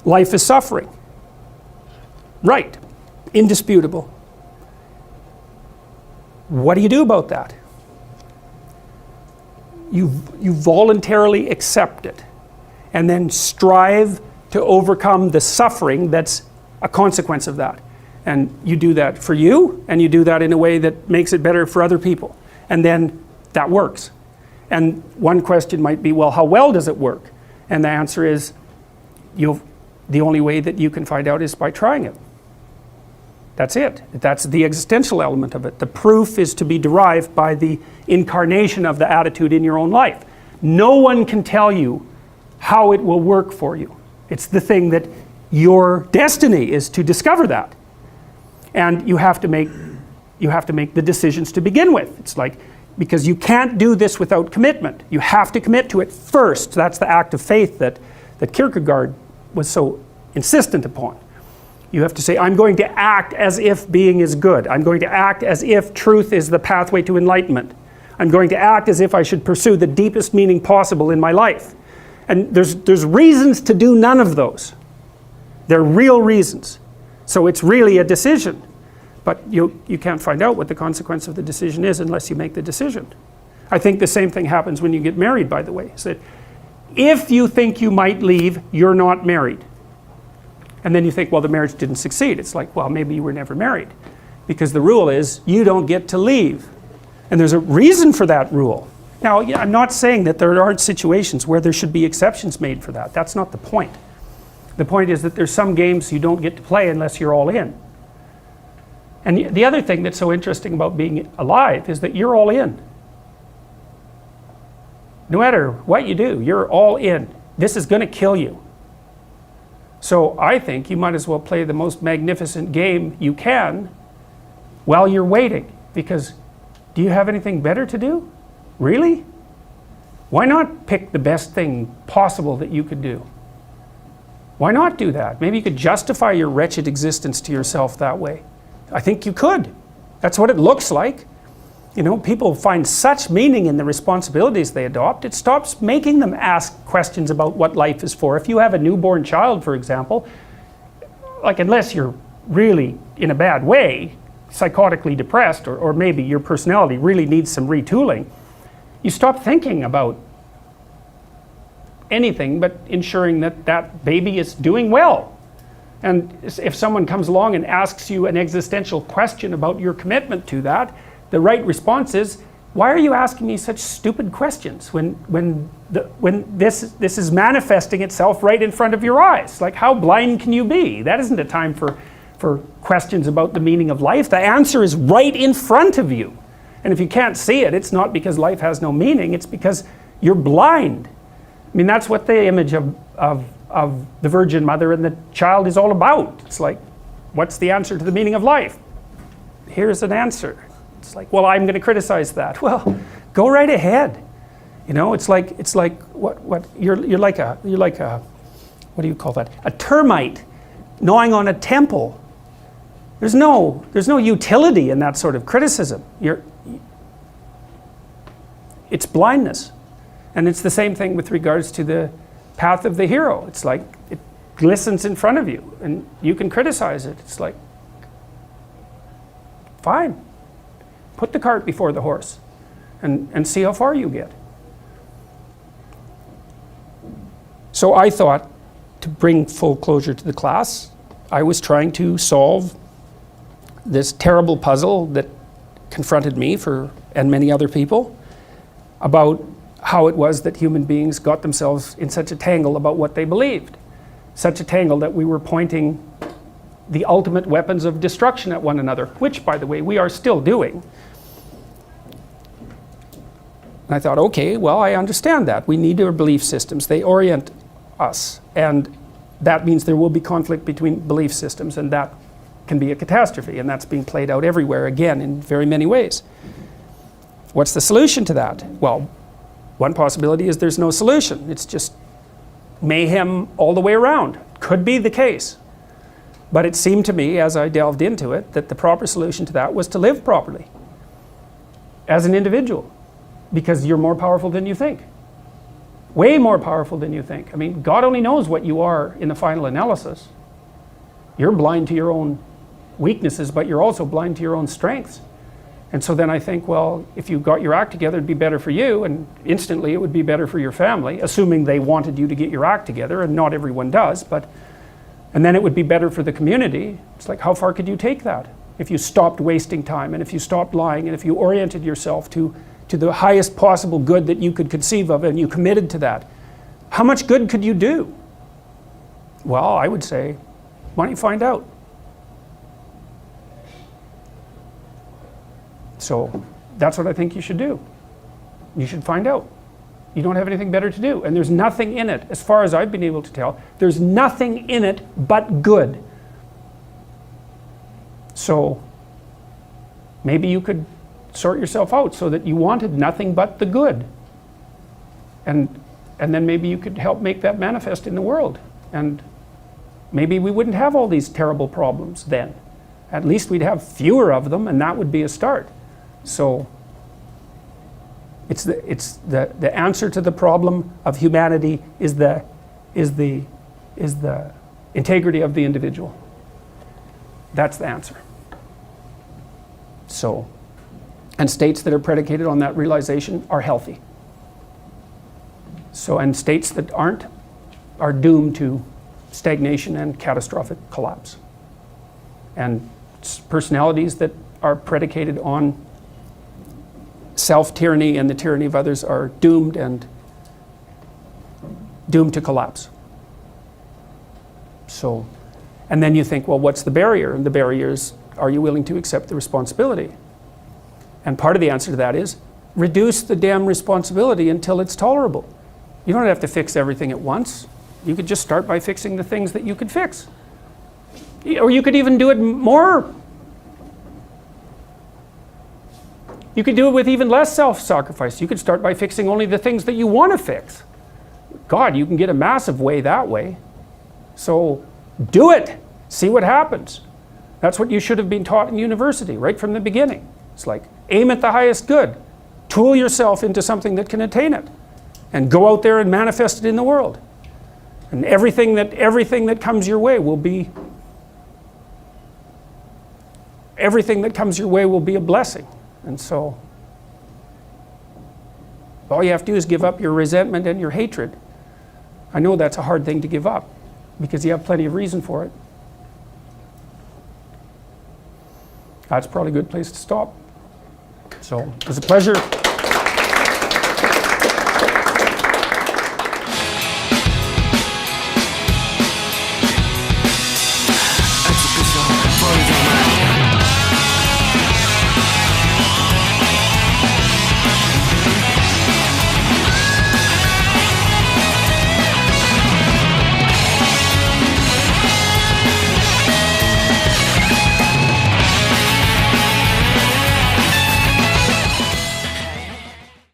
Life is suffering. Right. Indisputable. What do you do about that? You voluntarily accept it and then strive to overcome the suffering that's a consequence of that. And you do that for you, and you do that in a way that makes it better for other people. And then that works. And one question might be, well, how well does it work? And the answer is, the only way that you can find out is by trying it. That's it. That's the existential element of it. The proof is to be derived by the incarnation of the attitude in your own life. No one can tell you how it will work for you. It's the thing that your destiny is to discover that. And you have to make the decisions to begin with. It's like, because you can't do this without commitment. You have to commit to it first. That's the act of faith that Kierkegaard was so insistent upon. You have to say, I'm going to act as if being is good. I'm going to act as if truth is the pathway to enlightenment. I'm going to act as if I should pursue the deepest meaning possible in my life. And there's reasons to do none of those. They're real reasons. So it's really a decision. But you can't find out what the consequence of the decision is unless you make the decision. I think the same thing happens when you get married, by the way. Is that if you think you might leave, you're not married. And then you think, well, the marriage didn't succeed. It's like, well, maybe you were never married. Because the rule is, you don't get to leave. And there's a reason for that rule. Now, I'm not saying that there aren't situations where there should be exceptions made for that. That's not the point. The point is that there's some games you don't get to play unless you're all in. And the other thing that's so interesting about being alive is that you're all in. No matter what you do, you're all in. This is going to kill you. So I think you might as well play the most magnificent game you can while you're waiting. Because do you have anything better to do? Really? Why not pick the best thing possible that you could do? Why not do that? Maybe you could justify your wretched existence to yourself that way. I think you could. That's what it looks like. You know, people find such meaning in the responsibilities they adopt. It stops making them ask questions about what life is for. If you have a newborn child, for example, like unless you're really in a bad way, psychotically depressed, or maybe your personality really needs some retooling, you stop thinking about anything but ensuring that that baby is doing well. And if someone comes along and asks you an existential question about your commitment to that, the right response is, why are you asking me such stupid questions when this is manifesting itself right in front of your eyes? Like, how blind can you be? That isn't a time for questions about the meaning of life. The answer is right in front of you. And if you can't see it, it's not because life has no meaning, it's because you're blind. I mean, that's what the image of the Virgin Mother and the child is all about. It's like, what's the answer to the meaning of life? Here's an answer. It's like, well, I'm going to criticize that. Well, go right ahead. You know, it's like what you're like a what do you call that? A termite gnawing on a temple. There's no utility in that sort of criticism. It's blindness. And it's the same thing with regards to the path of the hero. It's like it glistens in front of you and you can criticize it. It's like, fine. Put the cart before the horse and see how far you get. So I thought, to bring full closure to the class, I was trying to solve this terrible puzzle that confronted me and many other people about how it was that human beings got themselves in such a tangle about what they believed. Such a tangle that we were pointing the ultimate weapons of destruction at one another, which, by the way, we are still doing. And I thought, okay, well, I understand that. We need our belief systems. They orient us. And that means there will be conflict between belief systems, and that can be a catastrophe. And that's being played out everywhere, again, in very many ways. What's the solution to that? Well, one possibility is there's no solution. It's just mayhem all the way around. Could be the case. But it seemed to me, as I delved into it, that the proper solution to that was to live properly as an individual, because you're more powerful than you think. Way more powerful than you think. I mean, God only knows what you are in the final analysis. You're blind to your own weaknesses, but you're also blind to your own strengths. And so then I think, well, if you got your act together, it'd be better for you, and instantly it would be better for your family, assuming they wanted you to get your act together, and not everyone does, and then it would be better for the community. It's like, how far could you take that? If you stopped wasting time, and if you stopped lying, and if you oriented yourself to the highest possible good that you could conceive of, and you committed to that, how much good could you do? Well, I would say, why don't you find out? So that's what I think you should do. You should find out. You don't have anything better to do. And there's nothing in it, as far as I've been able to tell, there's nothing in it but good. So maybe you could sort yourself out so that you wanted nothing but the good. And then maybe you could help make that manifest in the world. And maybe we wouldn't have all these terrible problems then. At least we'd have fewer of them, and that would be a start. So it's the answer to the problem of humanity is the integrity of the individual. That's the answer. So, and states that are predicated on that realization are healthy. So, and states that aren't are doomed to stagnation and catastrophic collapse. And personalities that are predicated on self-tyranny and the tyranny of others are doomed to collapse. So, and then you think, well, what's the barrier? And the barrier is, are you willing to accept the responsibility? And part of the answer to that is, reduce the damn responsibility until it's tolerable. You don't have to fix everything at once. You could just start by fixing the things that you could fix. Or you could even do it more. You could do it with even less self-sacrifice. You could start by fixing only the things that you want to fix. God, you can get a massive way that way. So do it. See what happens. That's what you should have been taught in university right from the beginning. It's like, aim at the highest good. Tool yourself into something that can attain it. And go out there and manifest it in the world. And everything that comes your way will be a blessing. And so all you have to do is give up your resentment and your hatred. I know that's a hard thing to give up because you have plenty of reason for it. That's probably a good place to stop. So it was a pleasure